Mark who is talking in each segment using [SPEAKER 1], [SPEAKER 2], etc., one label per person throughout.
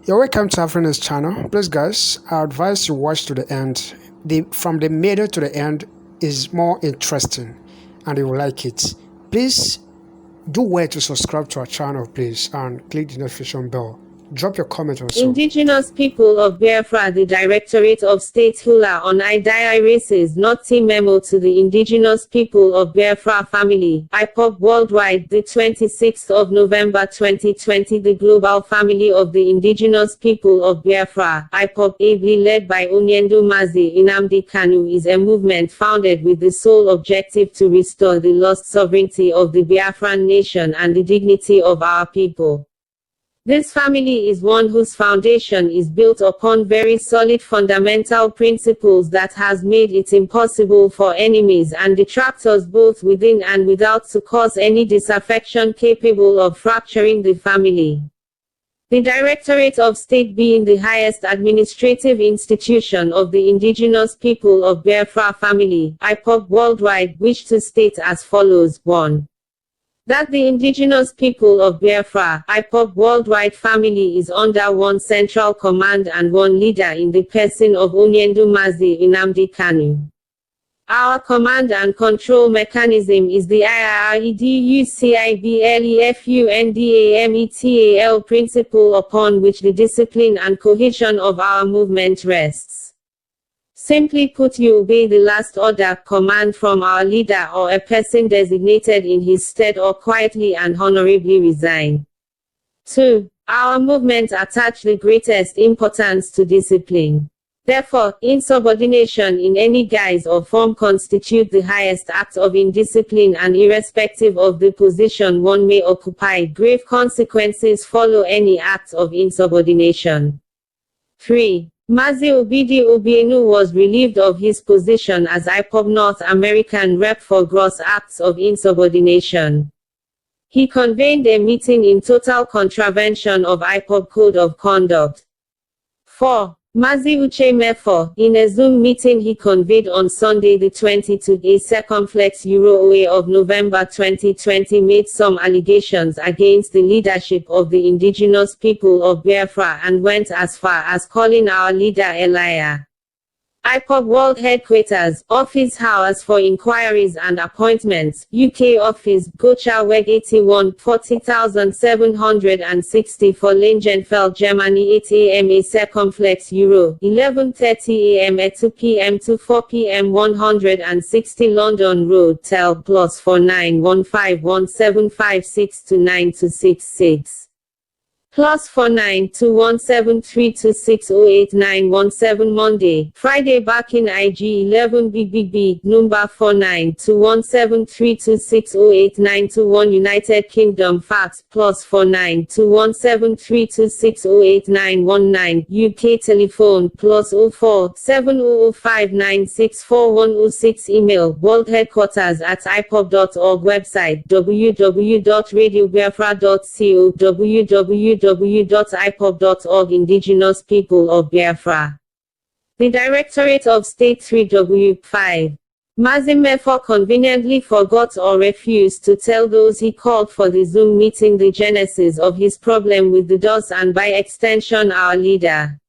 [SPEAKER 1] You're welcome to Handedness channel. Please guys, I advise you watch to the end. From the middle to the end is more interesting and you will like it. Please do well to subscribe to our channel please and click the notification bell. Drop your comment also.
[SPEAKER 2] Indigenous people of Biafra. The Directorate of State Hula on Idai races not team memo to the indigenous people of Biafra family, Ipob worldwide, the 26th of November 2020. The global family of the indigenous people of Biafra, Ipob, ably led by Onyendu Mazi Nnamdi Kanu, is a movement founded with the sole objective to restore the lost sovereignty of the Biafran nation and the dignity of our people. This family is one whose foundation is built upon very solid fundamental principles that has made it impossible for enemies and detractors both within and without to cause any disaffection capable of fracturing the family. The Directorate of State, being the highest administrative institution of the indigenous people of Biafra family, Ipob worldwide, wish to state as follows: 1. That the indigenous people of Biafra, Ipob worldwide family is under one central command and one leader in the person of Onyendu Mazi Nnamdi Kanu. Our command and control mechanism is the IREDUCIBLEFUNDAMETAL principle upon which the discipline and cohesion of our movement rests. Simply put, you obey the last order, command from our leader or a person designated in his stead, or quietly and honorably resign. 2. Our movement attach the greatest importance to discipline. Therefore, insubordination in any guise or form constitute the highest act of indiscipline, and irrespective of the position one may occupy, grave consequences follow any act of insubordination. 3. Mazi Obidi Obienu was relieved of his position as Ipob North American rep for gross acts of insubordination. He convened a meeting in total contravention of Ipob Code of Conduct. 4. Mazi Uche Mefor, in a Zoom meeting he convened on Sunday the 22nd of November 2020, made some allegations against the leadership of the indigenous people of Biafra and went as far as calling our leader a liar. Ipob World Headquarters, Office Hours for Inquiries and Appointments, UK Office, Gocha Weg 81, 40,760 for Langenfeld, Germany. 8 a.m. A Circumflex Euro, 11:30 a.m. at 2 p.m. to 4 p.m. 160 London Road, Tel +49 1517562 9266. +49 21732608917 Monday, Friday. Back in IG 11 BBB, number 49 21732608921 United Kingdom. Fax +49 21732608919 UK telephone +04 7005964106 Email World Headquarters at ipob.org Website www.radiobiafra.co www.ipob.org Indigenous People of Biafra. The Directorate of State 3W. 5. Mazi Mefor conveniently forgot or refused to tell those he called for the Zoom meeting the genesis of his problem with the DOS and by extension our leader.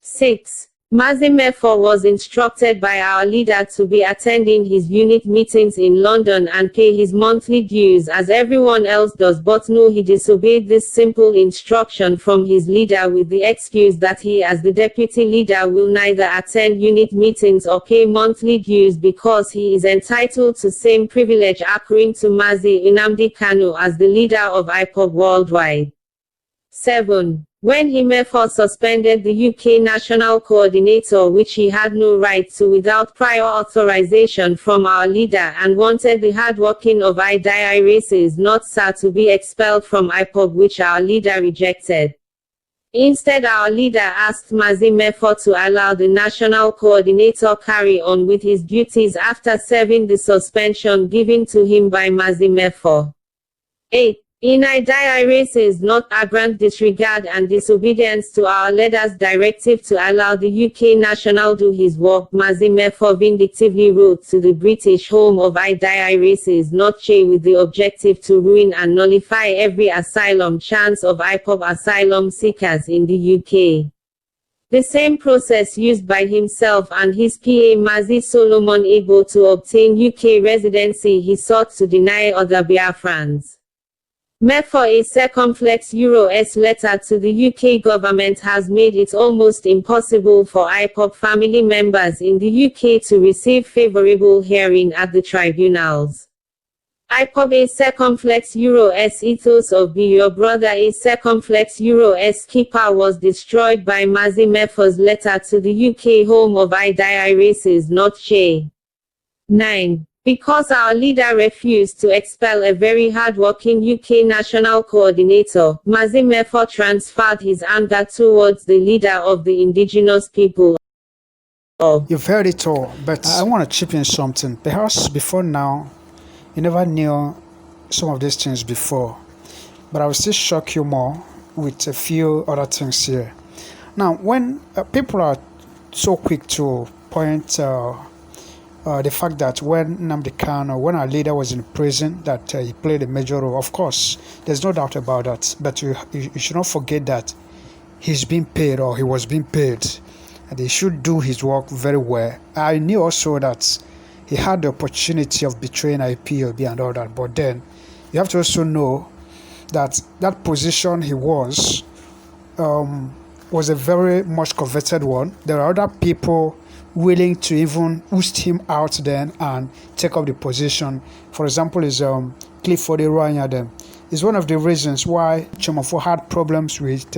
[SPEAKER 2] 6. Mazi Mefor was instructed by our leader to be attending his unit meetings in London and pay his monthly dues as everyone else does, but no, he disobeyed this simple instruction from his leader with the excuse that he as the deputy leader will neither attend unit meetings or pay monthly dues because he is entitled to same privilege accruing to Mazi Nnamdi Kanu as the leader of Ipob worldwide. 7. When he Mefor suspended the UK National Coordinator, which he had no right to without prior authorization from our leader, and wanted the hardworking of Idai races not Sa to be expelled from Ipob, which our leader rejected. Instead, our leader asked Mazi Mefor to allow the National Coordinator carry on with his duties after serving the suspension given to him by Mazi Mefor. 8. In I races, not arrogant disregard and disobedience to our leader's directive to allow the UK national do his work, Mazi Mefor vindictively wrote to the British home of I races, not Che, with the objective to ruin and nullify every asylum chance of Ipob asylum seekers in the UK. The same process used by himself and his PA Mazi Solomon Igbo to obtain UK residency he sought to deny other Biafrans. Mefor, a circumflex Euro-S letter to the UK government has made it almost impossible for Ipob family members in the UK to receive favourable hearing at the tribunals. Ipob, a circumflex Euro-S ethos of Be Your Brother, a circumflex Euro-S keeper was destroyed by Mazi Mefor's letter to the UK home of I races, not Che. 9. Because our leader refused to expel a very hard-working UK national coordinator, Mazi Mefor transferred his anger towards the leader of the indigenous people of.
[SPEAKER 1] You've heard it all, but I want to chip in something. Perhaps before now, you never knew some of these things before, but I will still shock you more with a few other things here. Now, when people are so quick to point the fact that when Nnamdi Kanu, when our leader was in prison, that he played a major role. Of course, there's no doubt about that. But you should not forget that he's being paid, or he was being paid, and he should do his work very well. I knew also that he had the opportunity of betraying Ipob and all that. But then you have to also know that that position he was a very much coveted one. There are other people willing to even oust him out then and take up the position. For example, is Clifford Iroanya. Is one of the reasons why Chomofo had problems with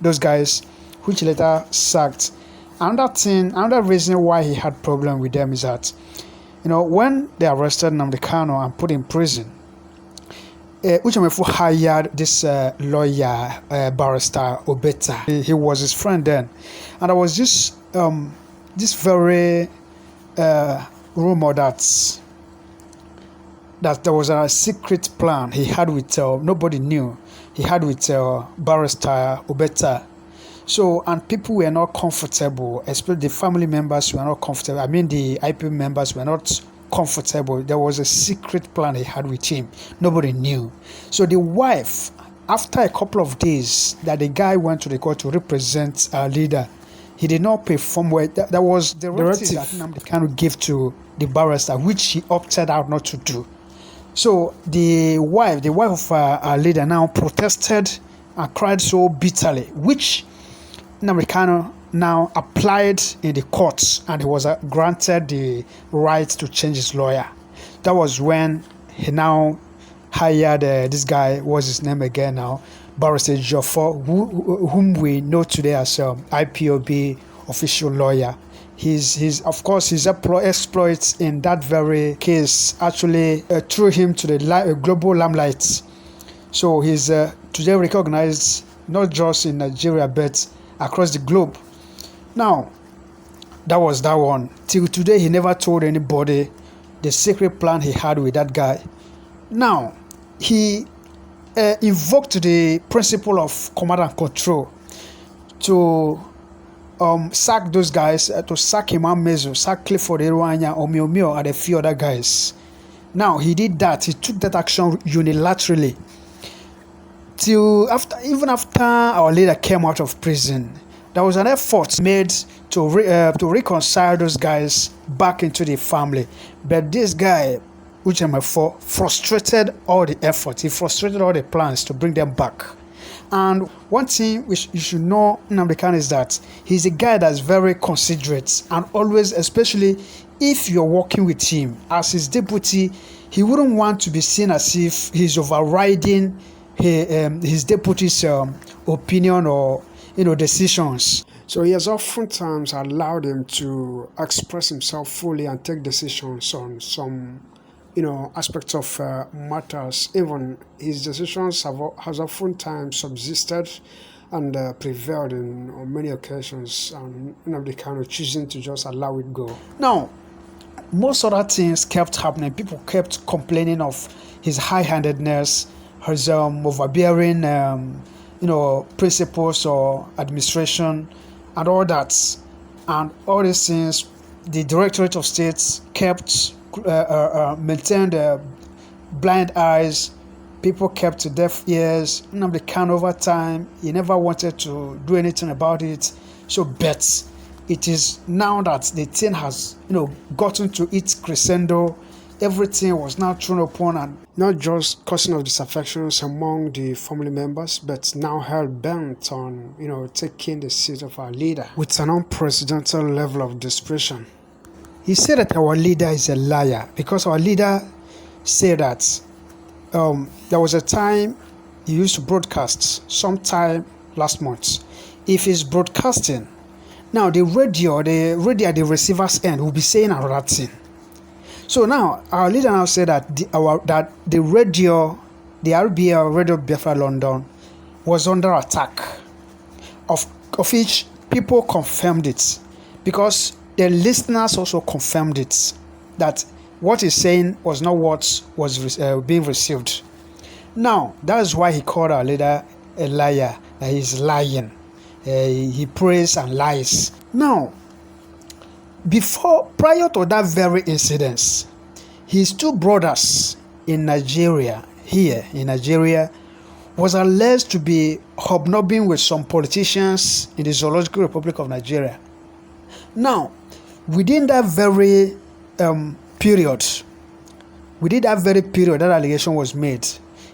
[SPEAKER 1] those guys, which later sacked. Another reason why he had problem with them is that, when they arrested Nnamdi Kanu and put in prison, Uche hired this lawyer, barrister Obeta. He was his friend then, and there was this very rumor that there was a secret plan he had with nobody knew. He had with barrister Obeta. So, and people were not comfortable, especially the family members were not comfortable. I mean, the IP members were not comfortable. There was a secret plan he had with him. Nobody knew. So the wife, after a couple of days that the guy went to the court to represent our leader, he did not perform well. That was the directive that Nnamdi Kanu gave to the barrister, which he opted out not to do. So the wife of our leader now protested and cried so bitterly, which Nnamdi Kanu now applied in the courts, and he was granted the right to change his lawyer. That was when he now hired this guy. What's his name again now? Barrister Joffo, whom we know today as Ipob official lawyer. His of course his exploits in that very case actually threw him to the global limelight. So he's today recognized not just in Nigeria but across the globe. Now, that was that one. Till today, he never told anybody the secret plan he had with that guy. Now, he invoked the principle of command and control to sack those guys, to sack Imam Mezo, sack Clifford Iroanya, Omiomio, and a few other guys. Now, he did that. He took that action unilaterally. Even after our leader came out of prison, there was an effort made to reconcile those guys back into the family. But this guy, Uche Mefor, frustrated all the effort. He frustrated all the plans to bring them back. And one thing you should know, Nnamdi Kanu, is that he's a guy that's very considerate, and always, especially if you're working with him as his deputy, he wouldn't want to be seen as if he's overriding his deputy's opinion or decisions. So he has oftentimes allowed him to express himself fully and take decisions on some, aspects of matters. Even his decisions has oftentimes subsisted and prevailed on many occasions, and Nnamdi Kanu choosing to just allow it go. Now, most other things kept happening. People kept complaining of his high-handedness, his overbearing, principles or administration and all that. And all these things, the Directorate of States kept, maintained blind eyes. People kept deaf ears. Nnamdi Kanu over time, he never wanted to do anything about it. So, but it is now that the thing has, gotten to its crescendo. Everything was now thrown upon, and not just causing of disaffections among the family members, but now hell bent on, taking the seat of our leader with an unprecedented level of desperation. He said that our leader is a liar because our leader said that there was a time he used to broadcast sometime last month. If he's broadcasting, now the radio at the receiver's end will be saying another thing. So now our leader now said that the radio, the RBL Radio Biafra London, was under attack. Of which people confirmed it, because the listeners also confirmed it, that what he's saying was not what was being received. Now that's why he called our leader a liar. That he's lying. He prays and lies. Now, prior to that very incident, his two brothers in Nigeria, was alleged to be hobnobbing with some politicians in the Zoological Republic of Nigeria. Now, within that very period that allegation was made,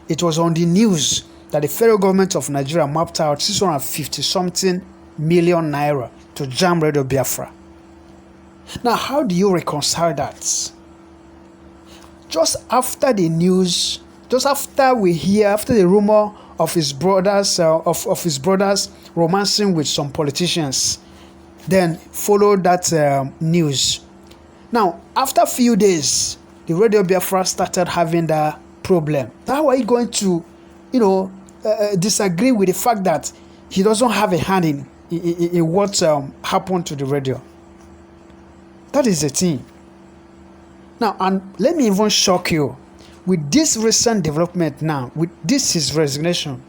[SPEAKER 1] it was on the news that the federal government of Nigeria mapped out 650-something million naira to jam Radio Biafra. Now, how do you reconcile that? Just after the news, after the rumor of his brothers, romancing with some politicians, then followed that news. Now, after a few days, the Radio Biafra started having that problem. How are you going to, disagree with the fact that he doesn't have a hand in what happened to the radio? That is the thing. Now, and let me even shock you with this recent development now, with this his resignation.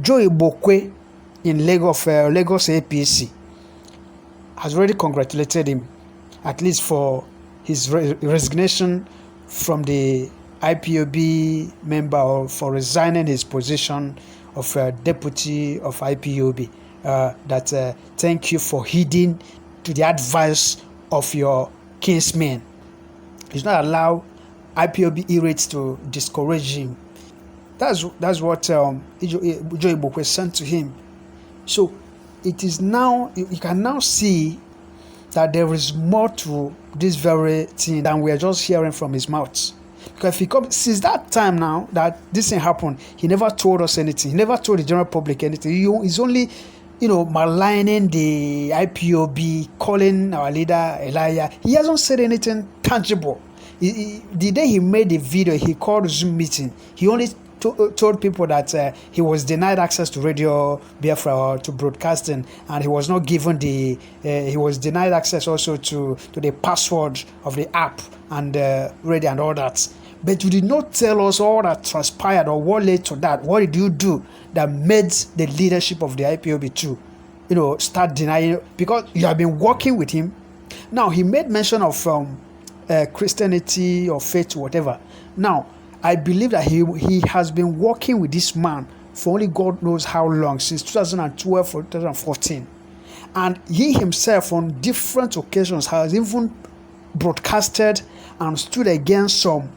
[SPEAKER 1] Joe Ibokwe in Lagos APC has already congratulated him, at least for his resignation from the IPOB member, or for resigning his position of deputy of IPOB. Thank you for heeding to the advice of your kinsmen. He should not allow IPOB e-rates to discourage him. That's what Joe Ibokwe sent to him. So it is now, you can now see that there is more to this very thing than we are just hearing from his mouth. Because since that time now that this thing happened, he never told us anything. He never told the general public anything. He's only, maligning the IPOB, calling our leader a liar. He hasn't said anything tangible. The day he made the video, he called a Zoom meeting. He only told people that he was denied access to Radio Biafra or to broadcasting, and he was not given he was denied access also to the password of the app and radio and all that. But you did not tell us all that transpired or what led to that. What did you do that made the leadership of the IPOB to, start denying? Because you have been working with him. Now, he made mention of Christianity or faith, whatever. Now, I believe that he has been working with this man for only God knows how long, since 2012 or 2014. And he himself on different occasions has even broadcasted and stood against some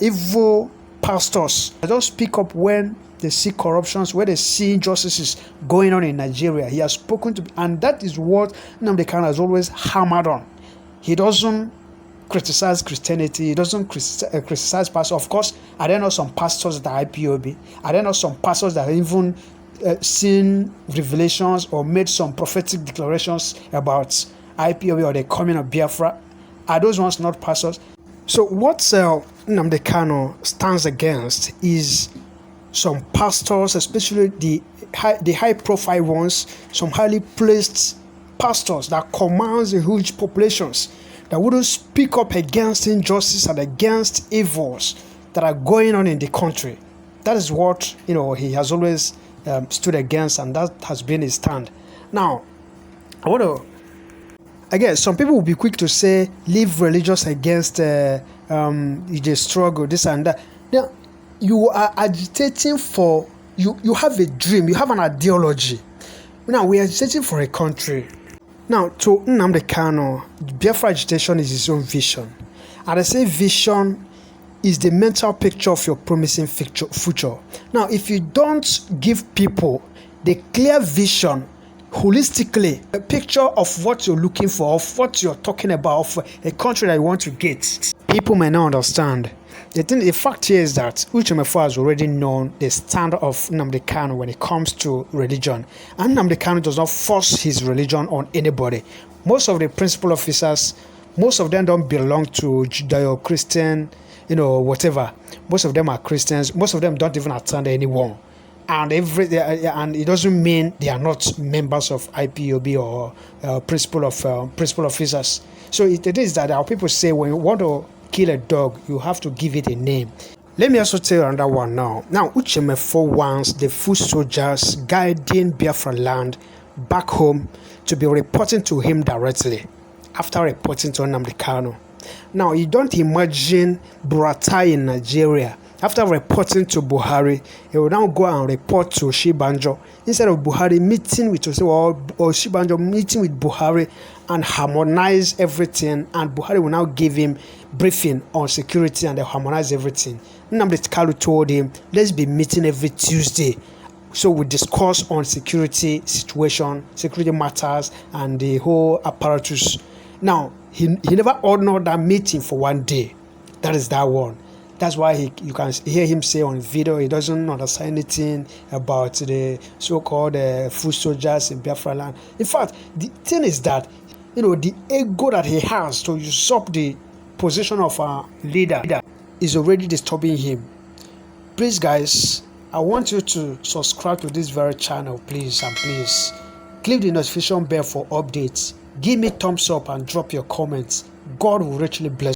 [SPEAKER 1] evil pastors. They don't speak up when they see corruptions, where they see injustices going on in Nigeria. He has spoken to, and that is what Nnamdi Kanu has always hammered on. He doesn't criticize Christianity. He doesn't criticize pastors. Of course, I don't know some pastors that are IPOB. I don't know some pastors that have even seen revelations or made some prophetic declarations about IPOB or the coming of Biafra. Are those ones not pastors? So what Nnamdi Kanu stands against is some pastors, especially the high-profile ones, some highly placed pastors that commands huge populations, that wouldn't speak up against injustice and against evils that are going on in the country. That is what he has always stood against, and that has been his stand. Now, I want to again. Some people will be quick to say, "Leave religious against the struggle, this and that." Now, you are agitating for you have a dream, you have an ideology. Now we are agitating for a country. Now, to Nnamdi Kanu, Biafra agitation is his own vision. And I say vision is the mental picture of your promising future. Now, if you don't give people the clear vision, holistically, a picture of what you're looking for, of what you're talking about, of a country that you want to get, people may not understand. The fact here is that Uche Mefor has already known the stand of Nnamdi Kanu when it comes to religion. And Nnamdi Kanu does not force his religion on anybody. Most of the principal officers, most of them don't belong to Judeo-Christian, whatever. Most of them are Christians. Most of them don't even attend anyone. And it doesn't mean they are not members of Ipob or principal officers. So it is that our people say when you want to kill a dog, you have to give it a name. Let me also tell you another one now. Now, Uche Mefor wants the foot soldiers guiding Biafra land back home to be reporting to him directly after reporting to Nnamdi Kanu. Now, you don't imagine Buratai in Nigeria. After reporting to Buhari, he will now go and report to Shibanjo. Instead of Buhari meeting with or Shibanjo meeting with Buhari and harmonize everything, and Buhari will now give him briefing on security and they harmonize everything. Nnamdi Kanu told him, let's be meeting every Tuesday. So we discuss on security situation, security matters, and the whole apparatus. Now, he never honored that meeting for one day. That is that one. That's why you can hear him say on video he doesn't understand anything about the so-called foot soldiers in Biafra land. In fact, the thing is that, the ego that he has to usurp the position of a leader is already disturbing him. Please, guys, I want you to subscribe to this very channel, please, and please click the notification bell for updates. Give me thumbs up and drop your comments. God will richly bless you.